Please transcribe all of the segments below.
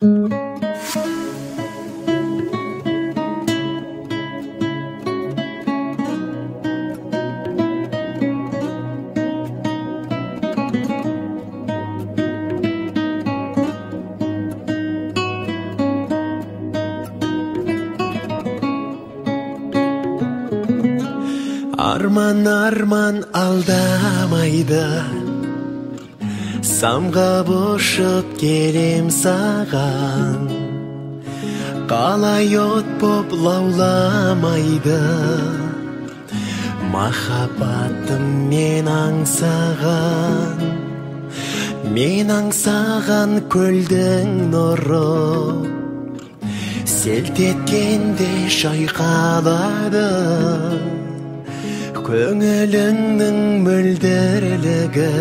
Arman arman aldamaydı, samga boşup gelem sağan. Qalay ot bop laulamaydı, mahabbatım men angsağan. Men angsağan kölдің nuru, селт еткенде шайқалады. Көңіліңнің мөлдірлігі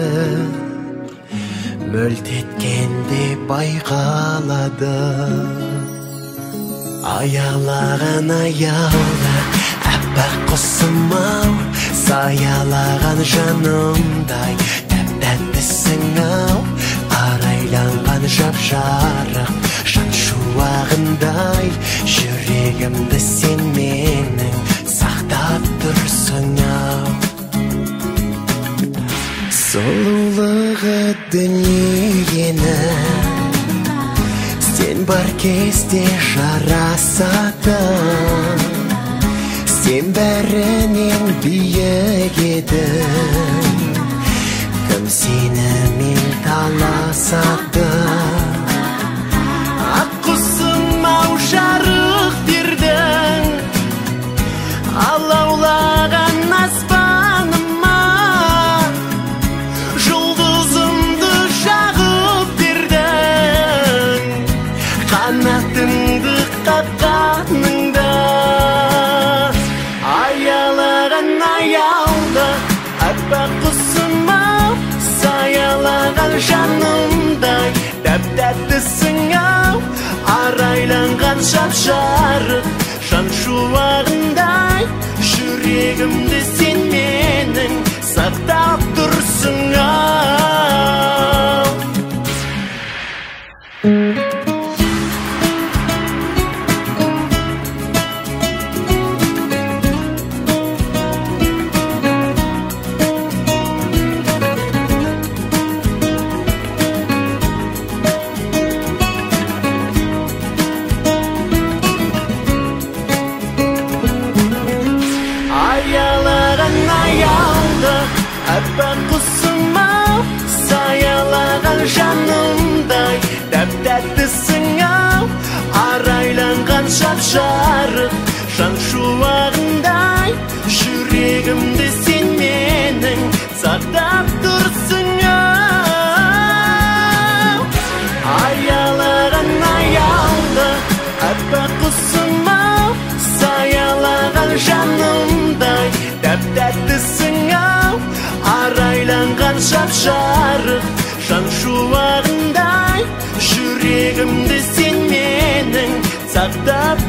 мөлт еткенде байқалады. Аялаған аяла әппақ құсым-ау, саялаған жанымдай тәп-тәттісің-ау. Арайланған жап-жарық жан шуағындай, жүрегімді сен менің сақтап тұрсың-ау. Сұлулығы дүниені сен бар кезде жарасатын. Сен бәрінен биік едің, кім сенімен таласады. Ақ құсым-ау, жарық бердің, алаулаған аспаныма. Жұлдызымды жағып бердің, қанатыңды қаққаныңда. Аялаған аялда әппақ құсым-ау, саялаған жанымдай тәп-тәттісің-ау. Арайланған жап-жарық жан шуағындай, жүрегімді сен менің сақтап тұрсың-ау. Аялаған аялда әппақ құсым-ау, саялаған жанымдай тәп-тәттісің-ау. Арайланған жап-жарық жан шуағындай, жүрегімді сен менің сақтап тұрсың-ау. Аялаған аялда әппақ құсым-ау, саялаған жанымдай тәп-тәттісің-ау. Арайланған жап-жарық жан шуағындай, жүрегімді сен менің сақтап